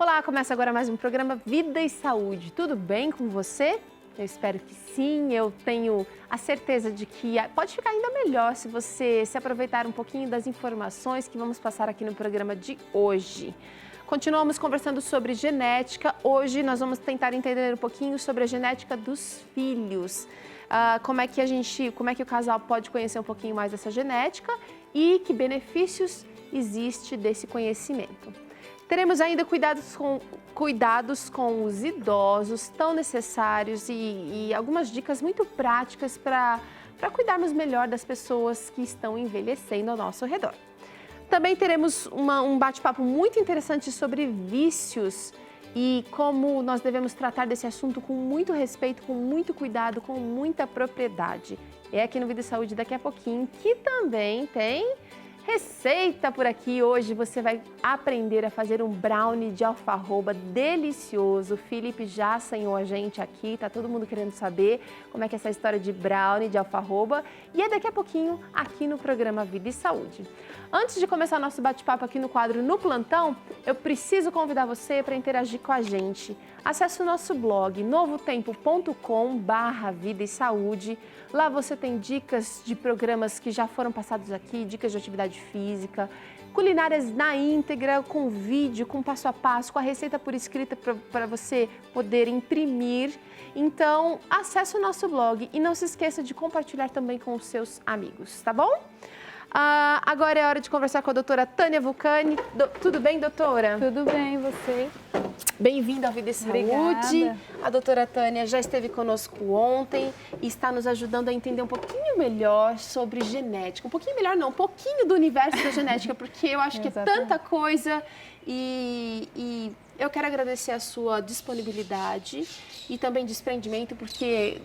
Olá, começa agora mais um programa Vida e Saúde. Tudo bem com você? Eu espero que sim. Eu tenho a certeza de que pode ficar ainda melhor se você se aproveitar um pouquinho das informações que vamos passar aqui no programa de hoje. Continuamos conversando sobre genética. Hoje nós vamos tentar entender um pouquinho sobre a genética dos filhos. Como é que o casal pode conhecer um pouquinho mais dessa genética e que benefícios existe desse conhecimento. Teremos ainda cuidados com os idosos, tão necessários, e algumas dicas muito práticas para cuidarmos melhor das pessoas que estão envelhecendo ao nosso redor. Também teremos um bate-papo muito interessante sobre vícios e como nós devemos tratar desse assunto com muito respeito, com muito cuidado, com muita propriedade. É aqui no Vida e Saúde daqui a pouquinho, que também tem receita por aqui. Hoje você vai aprender a fazer um brownie de alfarroba delicioso. O Felipe já assanhou a gente aqui, tá todo mundo querendo saber como é que é essa história de brownie de alfarroba. E é daqui a pouquinho aqui no programa Vida e Saúde. Antes de começar nosso bate-papo aqui no quadro No Plantão, eu preciso convidar você para interagir com a gente. Acesse o nosso blog novotempo.com/vida e saúde. Lá você tem dicas de programas que já foram passados aqui, dicas de atividade física, culinárias na íntegra, com vídeo, com passo a passo, com a receita por escrita para você poder imprimir. Então, acesse o nosso blog e não se esqueça de compartilhar também com os seus amigos, tá bom? Agora é hora de conversar com a doutora Tânia Vulcani. Tudo bem, doutora? Tudo bem, e você? Bem-vinda ao Vida e Saúde. Obrigada. A doutora Tânia já esteve conosco ontem e está nos ajudando a entender um pouquinho melhor sobre genética. Um pouquinho melhor não, um pouquinho do universo da genética, porque eu acho que é tanta coisa e eu quero agradecer a sua disponibilidade e também desprendimento, porque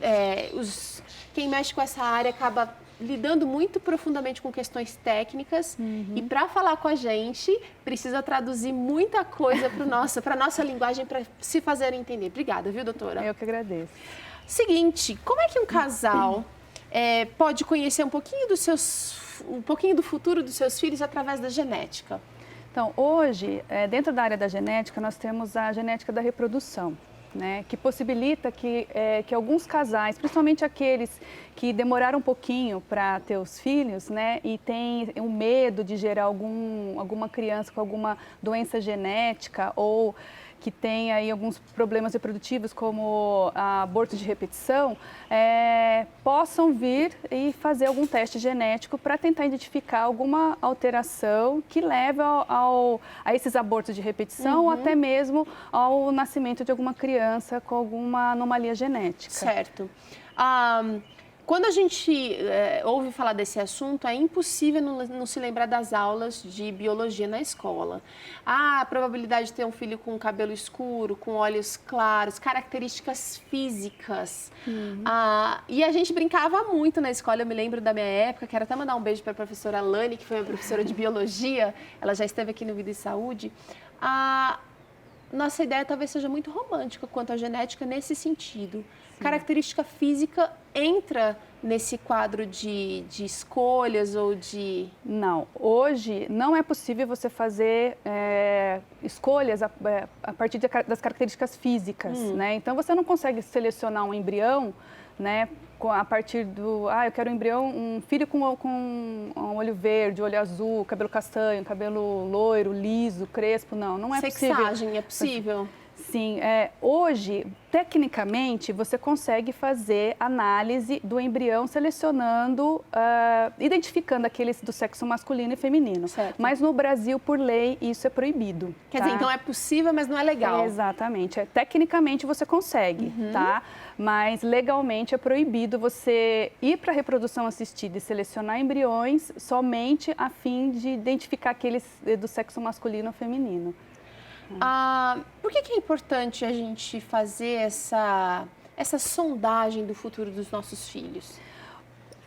quem mexe com essa área acaba lidando muito profundamente com questões técnicas e para falar com a gente precisa traduzir muita coisa para a nossa linguagem para se fazer entender. Obrigada, viu, doutora? Eu que agradeço. Seguinte, como é que um casal pode conhecer um pouquinho do futuro dos seus filhos através da genética? Então, hoje, dentro da área da genética, nós temos a genética da reprodução, né, que possibilita que alguns casais, principalmente aqueles que demoraram um pouquinho para ter os filhos, né, e têm o medo de gerar alguma criança com alguma doença genética ou que tem aí alguns problemas reprodutivos, como aborto de repetição, possam vir e fazer algum teste genético para tentar identificar alguma alteração que leve a esses abortos de repetição ou até mesmo ao nascimento de alguma criança com alguma anomalia genética. Certo. Quando a gente ouve falar desse assunto, é impossível não se lembrar das aulas de biologia na escola. A probabilidade de ter um filho com cabelo escuro, com olhos claros, características físicas. E a gente brincava muito na escola, eu me lembro da minha época, quero até mandar um beijo para a professora Lani, que foi a professora de biologia, ela já esteve aqui no Vida e Saúde. Nossa ideia talvez seja muito romântica quanto à genética nesse sentido. Característica física entra nesse quadro de escolhas ou de... Não, hoje não é possível você fazer escolhas a partir das características físicas, né? Então você não consegue selecionar um embrião, né, a partir do... eu quero um filho com um olho verde, olho azul, cabelo castanho, cabelo loiro, liso, crespo, não é possível. Sexagem é possível? Sim, hoje, tecnicamente, você consegue fazer análise do embrião selecionando, identificando aqueles do sexo masculino e feminino. Certo. Mas no Brasil, por lei, isso é proibido. Quer dizer, então é possível, mas não é legal. Exatamente. Tecnicamente você consegue, tá? Mas legalmente é proibido você ir para a reprodução assistida e selecionar embriões somente a fim de identificar aqueles do sexo masculino ou feminino. Por que é importante a gente fazer essa sondagem do futuro dos nossos filhos?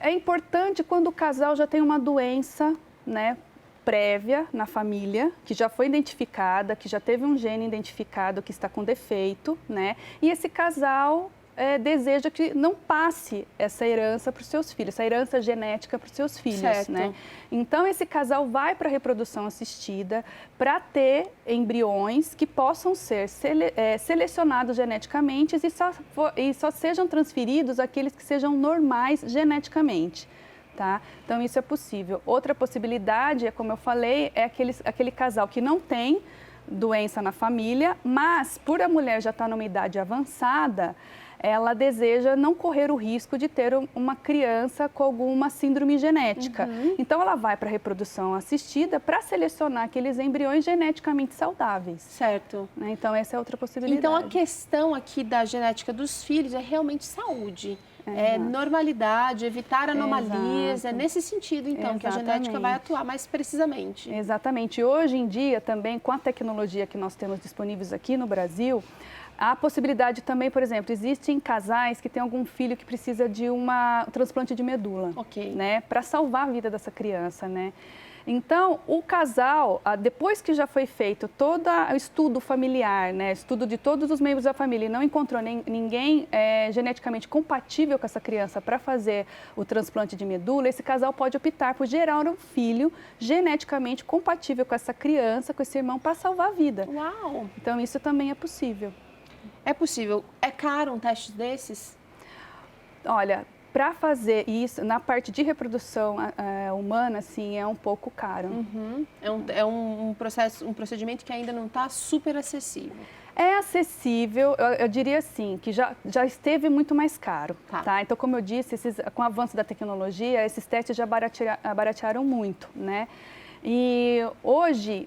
É importante quando o casal já tem uma doença, né, prévia na família, que já foi identificada, que já teve um gene identificado que está com defeito, né? E esse casal deseja que não passe essa herança para os seus filhos, essa herança genética para os seus filhos, certo. né? Então, esse casal vai para a reprodução assistida para ter embriões que possam ser selecionados geneticamente e só sejam transferidos aqueles que sejam normais geneticamente. Tá? Então, isso é possível. Outra possibilidade, como eu falei, é aquele casal que não tem doença na família, mas por a mulher já estar numa idade avançada, ela deseja não correr o risco de ter uma criança com alguma síndrome genética. Então, ela vai para a reprodução assistida para selecionar aqueles embriões geneticamente saudáveis. Certo. Né? Então, essa é outra possibilidade. Então, a questão aqui da genética dos filhos é realmente saúde. É normalidade, evitar anomalias, Exato. é nesse sentido, então, que a genética vai atuar mais precisamente. Exatamente. Hoje em dia, também, com a tecnologia que nós temos disponíveis aqui no Brasil, há a possibilidade também, por exemplo, existem casais que têm algum filho que precisa de um transplante de medula, né, para salvar a vida dessa criança, né? Então, o casal, depois que já foi feito todo o estudo familiar, né, estudo de todos os membros da família e não encontrou ninguém geneticamente compatível com essa criança para fazer o transplante de medula, esse casal pode optar por gerar um filho geneticamente compatível com essa criança, com esse irmão, para salvar a vida. Uau! Então, isso também é possível. É possível. É caro um teste desses? Olha, para fazer isso, na parte de reprodução humana, sim, é um pouco caro. É um procedimento que ainda não está super acessível. É acessível, eu diria assim, que já esteve muito mais caro. Tá? Então, como eu disse, com o avanço da tecnologia, esses testes já baratearam muito, né? E hoje,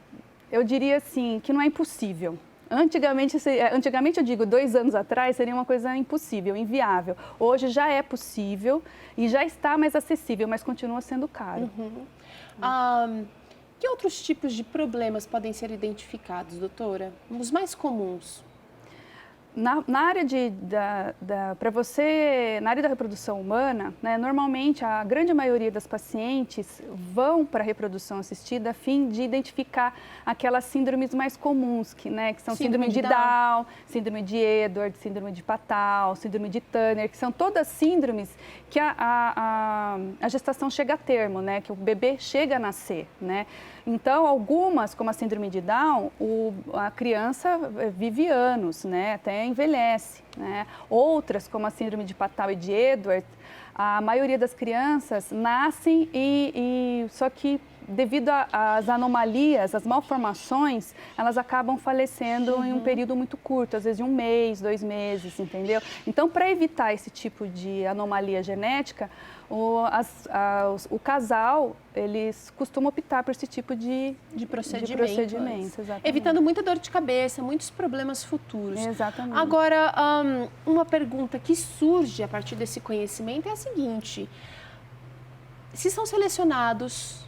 eu diria assim, que não é impossível. Antigamente, eu digo, 2 anos atrás, seria uma coisa impossível, inviável. Hoje já é possível e já está mais acessível, mas continua sendo caro. Que outros tipos de problemas podem ser identificados, doutora? Os mais comuns? Na área na área da reprodução humana, né, normalmente a grande maioria das pacientes vão para a reprodução assistida a fim de identificar aquelas síndromes mais comuns, que são síndrome de Down, síndrome de Edwards, síndrome de Patau, síndrome de Turner, que são todas síndromes que a gestação chega a termo, né, que o bebê chega a nascer, né? Então, algumas, como a síndrome de Down, a criança vive anos, né, até envelhece, né? Outras, como a síndrome de Patau e de Edwards, a maioria das crianças nascem só que devido às anomalias, às malformações, elas acabam falecendo em um período muito curto, às vezes de 1 mês, 2 meses, entendeu? Então, para evitar esse tipo de anomalia genética, o casal, eles costumam optar por esse tipo de procedimento, exatamente. Evitando muita dor de cabeça, muitos problemas futuros. Exatamente. Agora, uma pergunta que surge a partir desse conhecimento é a seguinte: se são selecionados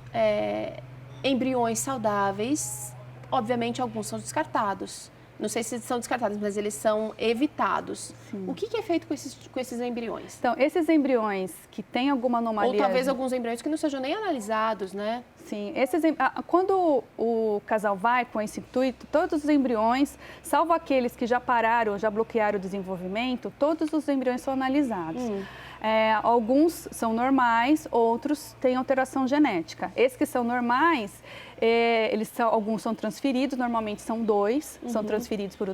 embriões saudáveis, obviamente alguns são descartados. Não sei se são descartados, mas eles são evitados. Sim. O que é feito com esses embriões? Então, esses embriões que têm alguma anomalia... Ou talvez alguns embriões que não sejam nem analisados, né? Sim. Quando o casal vai com esse intuito, todos os embriões, salvo aqueles que já pararam, já bloquearam o desenvolvimento, todos os embriões são analisados. Alguns são normais, outros têm alteração genética. Esses que são normais, alguns são transferidos, normalmente são 2, são transferidos por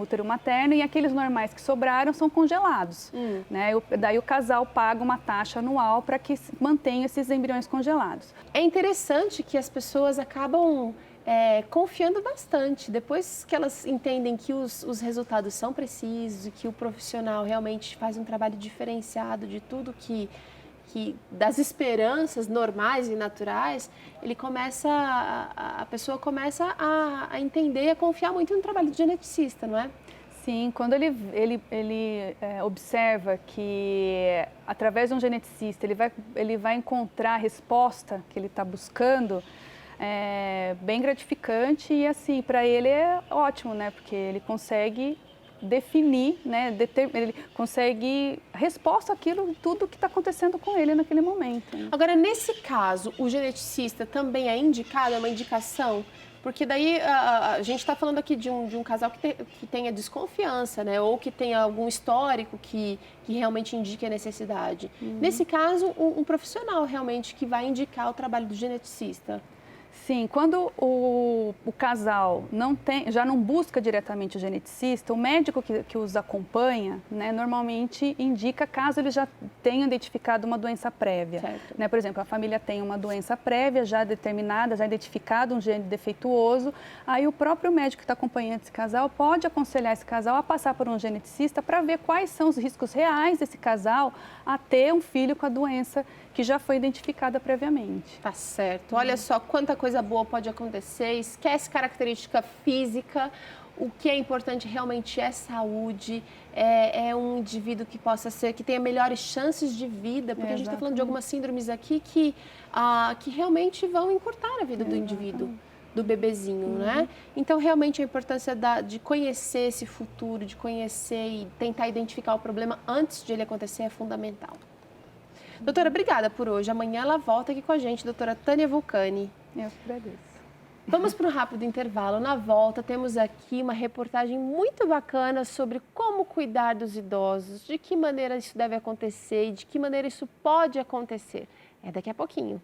útero materno, e aqueles normais que sobraram são congelados. Né? Daí o casal paga uma taxa anual para que mantenha esses embriões congelados. É interessante que as pessoas acabam confiando bastante. Depois que elas entendem que os resultados são precisos e que o profissional realmente faz um trabalho diferenciado de tudo das esperanças normais e naturais, a pessoa começa a entender e a confiar muito no trabalho do geneticista, não é? Sim, quando ele observa que através de um geneticista ele vai encontrar a resposta que ele está buscando, é bem gratificante e assim, para ele é ótimo, né? Porque ele consegue definir, né? Ele consegue resposta àquilo, tudo que está acontecendo com ele naquele momento. Agora, nesse caso, o geneticista também é indicado, é uma indicação Porque daí a gente está falando aqui de um casal que tenha desconfiança, né? Ou que tenha algum histórico que realmente indique a necessidade. Nesse caso, um profissional realmente que vai indicar o trabalho do geneticista. Sim, quando o casal já não busca diretamente o geneticista, o médico que os acompanha, né, normalmente indica caso eles já tenham identificado uma doença prévia. Né? Por exemplo, a família tem uma doença prévia já determinada, já identificado um gene defeituoso, aí o próprio médico que está acompanhando esse casal pode aconselhar esse casal a passar por um geneticista para ver quais são os riscos reais desse casal a ter um filho com a doença que já foi identificada previamente. Tá certo. Olha só quanta coisa boa pode acontecer. Esquece característica física. O que é importante realmente é saúde, é um indivíduo que possa ser, que tenha melhores chances de vida, porque a gente está falando de algumas síndromes aqui que realmente vão encurtar a vida do indivíduo, do bebezinho, né? Então, realmente, a importância de conhecer esse futuro, de conhecer e tentar identificar o problema antes de ele acontecer é fundamental. Doutora, obrigada por hoje. Amanhã ela volta aqui com a gente, doutora Tânia Vulcani. Eu agradeço. Vamos para um rápido intervalo. Na volta, temos aqui uma reportagem muito bacana sobre como cuidar dos idosos, de que maneira isso deve acontecer e de que maneira isso pode acontecer. É daqui a pouquinho.